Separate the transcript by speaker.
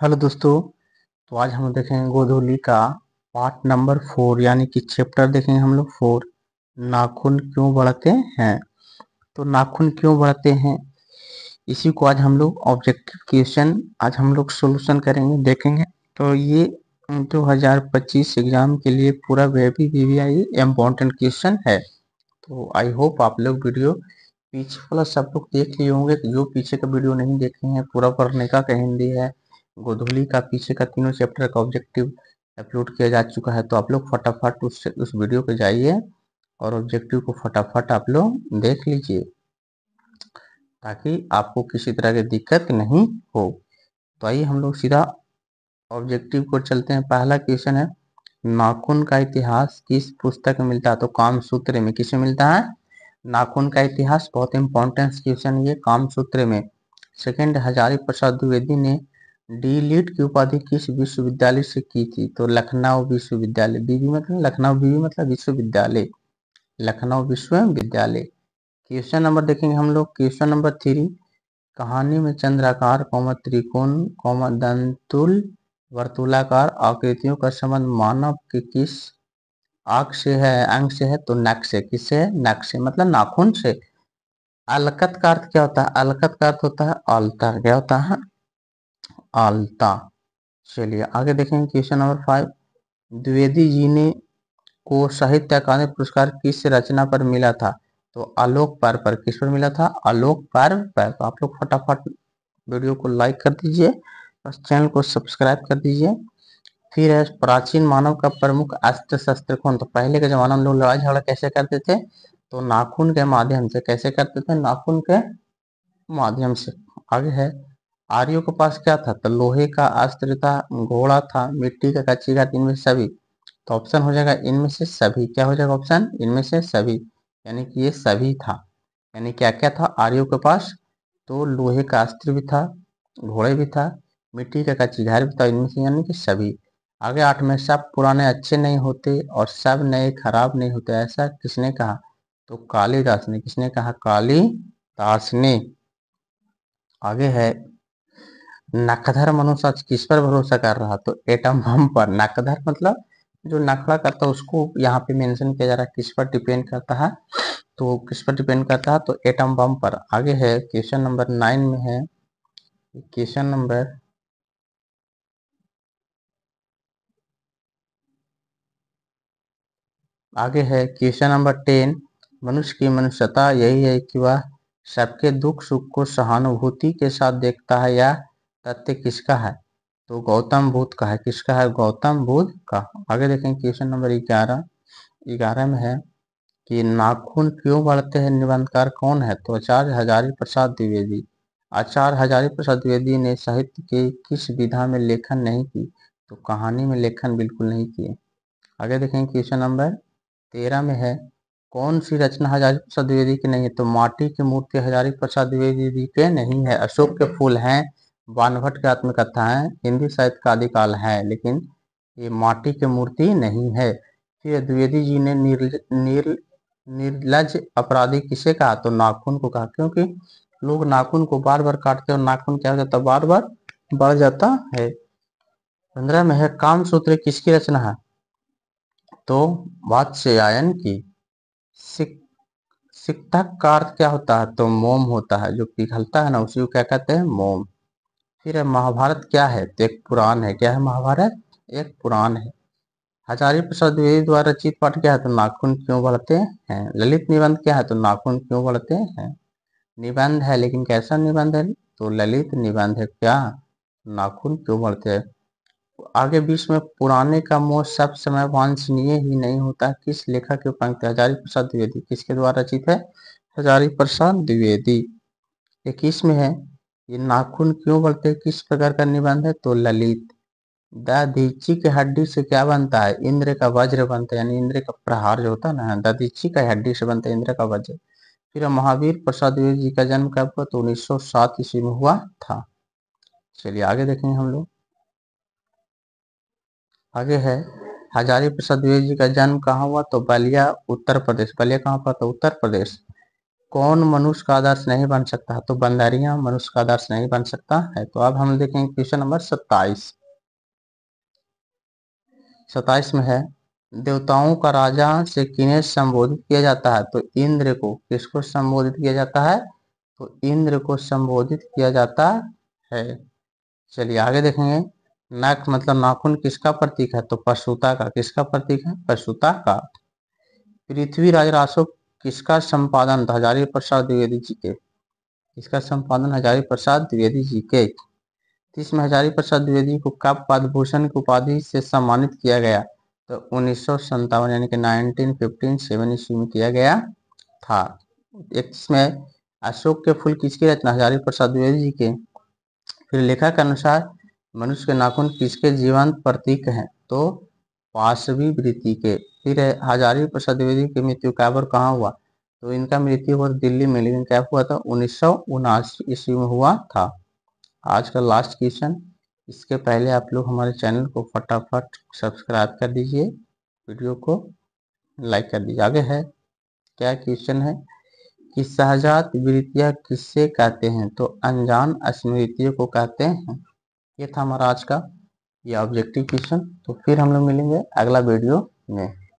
Speaker 1: Hello दोस्तों। तो आज हम देखेंगे गोधूली का पार्ट नंबर 4 यानी कि चैप्टर देखेंगे हम लोग 4। नाखून क्यों बढ़ते हैं। तो नाखून क्यों बढ़ते हैं इसी को आज हम लोग ऑब्जेक्टिव क्वेश्चन आज हम लोग सोल्यूशन करेंगे देखेंगे। तो ये 2025 एग्जाम के लिए पूरा वेबी वीवीआई इम्पोर्टेंट क्वेश्चन है। तो आई होप आप लोग वीडियो पीछे वाला सब लोग देख लिए होंगे। जो पीछे का वीडियो नहीं देखे हैं पूरा पढ़ने का हिंदी है, गोधूली का पीछे का तीनों चैप्टर का ऑब्जेक्टिव अपलोड किया जा चुका है। तो आप लोग फटाफट उस वीडियो पे जाइए और ऑब्जेक्टिव को फटाफट आप लोग देख लीजिए ताकि आपको किसी तरह की दिक्कत नहीं हो। तो आइए हम लोग सीधा ऑब्जेक्टिव को चलते हैं। पहला क्वेश्चन है, नाखून का इतिहास किस पुस्तक में मिलता है। तो कामसूत्र में। किसमें मिलता है? नाखून का इतिहास। बहुत इंपॉर्टेंट क्वेश्चन ये, कामसूत्र में। सेकंड, हजारी प्रसाद द्विवेदी ने डी लिट की उपाधि किस विश्वविद्यालय से की थी। तो लखनऊ विश्वविद्यालय। बीवी मतलब लखनऊ, बीवी मतलब विश्वविद्यालय, लखनऊ विश्वविद्यालय। क्वेश्चन नंबर देखेंगे हम लोग। क्वेश्चन नंबर 3, कहानी में चंद्राकार, त्रिकोण, दंतुल, वर्तुलाकार आकृतियों का संबंध मानव के किस आंख से है, अंग से है। तो नख से। किससे है? नख से मतलब नाखून से। अलकत का अर्थ क्या होता है? अलकत का अर्थ होता है आलता। क्या होता है? आलता। चलिए आगे देखेंगे। क्वेश्चन नंबर 5, द्विवेदी जी ने को साहित्य अकादमी पुरस्कार किस रचना पर मिला था। तो आलोक पर्व पर। किस पर मिला था? आलोक पर्व पर। तो आप लोग फटाफट वीडियो को लाइक कर दीजिए, बस चैनल को सब्सक्राइब कर दीजिए। फिर है, प्राचीन मानव का प्रमुख अस्त्र शस्त्र कौन। तो पहले के जमाना में लोग लड़ाई झगड़ा कैसे करते थे? तो नाखून के माध्यम से। कैसे करते थे? नाखून के माध्यम से। आगे है, आर्यों के पास क्या था। तो लोहे का अस्त्र था, घोड़ा था, मिट्टी का कच्ची घाट, इनमें से सभी। तो ऑप्शन हो जाएगा इनमें से सभी। क्या हो जाएगा ऑप्शन? इनमें से सभी, यानी कि ये सभी था। यानी क्या क्या था आर्यों के पास? तो लोहे का अस्त्र भी था, घोड़े भी था, मिट्टी का कच्ची घाट भी था, इनमें से यानी कि सभी। आगे 8 में, सब पुराने अच्छे नहीं होते और सब नए खराब नहीं होते, ऐसा किसने कहा। तो कालिदास ने। किसने कहा? कालिदास ने। आगे है, नकधर मनुष्य आज किस पर भरोसा कर रहा। तो एटम बम पर। नकधर मतलब जो नखड़ा करता है उसको यहाँ पे मेंशन किया जा रहा है। किस पर डिपेंड करता है? तो किस पर डिपेंड करता है? तो एटम बम पर। आगे है, क्वेश्चन नंबर 9 में है। क्वेश्चन नंबर आगे है, क्वेश्चन नंबर 10, मनुष्य की मनुष्यता यही है कि वह सबके दुख सुख को सहानुभूति के साथ देखता है। यह तथ्य किसका है? तो गौतम बुद्ध का है। किसका है? गौतम बुद्ध का। आगे देखें क्वेश्चन नंबर 11। 11 में है कि नाखून क्यों बढ़ते हैं, निबंधकार कौन है। तो आचार्य हजारी प्रसाद द्विवेदी। आचार्य हजारी प्रसाद द्विवेदी ने साहित्य के किस विधा में लेखन नहीं की। तो कहानी में लेखन बिल्कुल नहीं किए। आगे देखें क्वेश्चन नंबर 13 में है, कौन सी रचना हजारी प्रसाद द्विवेदी की नहीं है। तो माटी की मूर्ति हजारी प्रसाद द्विवेदी के नहीं है। अशोक के फूल हैं, बाणभट्ट की आत्मकथा है, हिंदी साहित्य का आदिकाल है, लेकिन ये माटी की मूर्ति नहीं है। फिर द्विवेदी जी ने निर्लज अपराधी किसे कहा। तो नाखून को कहा, क्योंकि लोग नाखून को बार बार काटते हैं और नाखून क्या हो जाता है? बार बार बढ़ जाता है। 15 में है, कामसूत्र किसकी रचना है। तो वात्स्यायन की। सिक सिकटक का अर्थ क्या होता है। तो मोम होता है, जो पिघलता है ना उसी को क्या कहते हैं? मोम। फिर है, महाभारत क्या है। तो एक पुराण है। क्या है महाभारत? एक पुराण है। हजारी प्रसाद द्विवेदी द्वारा रचित पाठ क्या है। तो नाखून क्यों बढ़ते हैं। ललित निबंध क्या है। तो नाखून क्यों बढ़ते हैं। निबंध है, लेकिन कैसा निबंध है। तो ललित निबंध है। क्या? नाखून क्यों बढ़ते हैं। आगे 20 में, पुराने का मोह सब समय वांछनीय ही नहीं होता, किस लेखक की पंक्ति। हजारी प्रसाद द्विवेदी। किसके द्वारा रचित है? हजारी प्रसाद द्विवेदी। 21 में है, ये नाखून क्यों बढ़ते हैं, किस प्रकार का निबंध है। तो ललित। दधीची की हड्डी से क्या बनता है। इंद्र का वज्र बनता है, यानी इंद्र का प्रहार जो होता है ना, दधीची का हड्डी से बनता है इंद्र का वज्र। फिर महावीर प्रसाद द्विवेदी जी का जन्म कब हुआ। तो 1907 ईस्वी में हुआ था। चलिए आगे देखेंगे हम लोग। आगे है, हजारी प्रसाद द्विवेदी जी का जन्म कहाँ हुआ। तो बलिया उत्तर प्रदेश। बलिया कहाँ पर था? उत्तर प्रदेश। कौन मनुष्य का आदर्श नहीं बन सकता है? तो बंदरिया मनुष्य का आदर्श नहीं बन सकता है। तो अब हम देखेंगे क्वेश्चन नंबर 27। 27 में है, देवताओं का राजा से किन्हें संबोधित किया जाता है? तो इंद्र को। किसको संबोधित किया जाता है? तो इंद्र को संबोधित किया जाता है। चलिए आगे देखेंगे। नख मतलब नाखून किसका प्रतीक है? तो पशुता का। किसका प्रतीक है? पशुता का। पृथ्वीराज रासो किसका संपादन था? हजारी प्रसाद द्विवेदी जी के। इसका संपादन हजारी प्रसाद द्विवेदी जी के। इसमें हजारी प्रसाद द्विवेदी को कब पद्म भूषण की उपाधि से सम्मानित किया गया? तो 1957 यानी कि 1957 ईस्वी में किया गया था। इसमें अशोक के फूल किसकी रचना? हजारी प्रसाद द्विवेदी जी के। फिर लेखक के अनुसार मनुष्य के नाखून किसके जीवंत प्रतीक हैं? तो पाशवी वृत्ति के। फिर हजारी प्रसाद द्विवेदी की मृत्यु कब और कहाँ हुआ? तो इनका मृत्यु हुआ दिल्ली में, लेकिन कब हुआ था? 1979 ईस्वी में हुआ था। आज का लास्ट क्वेश्चन। इसके पहले आप लोग हमारे चैनल को फटाफट सब्सक्राइब कर दीजिए, वीडियो को लाइक कर दीजिए। आगे है, क्या क्वेश्चन है कि सहजात वृत्तियां किससे कहते हैं? तो अनजान स्मृतियों को कहते हैं। ये था हमारा आज का ये ऑब्जेक्टिव क्वेश्चन। तो फिर हम लोग मिलेंगे अगला वीडियो में।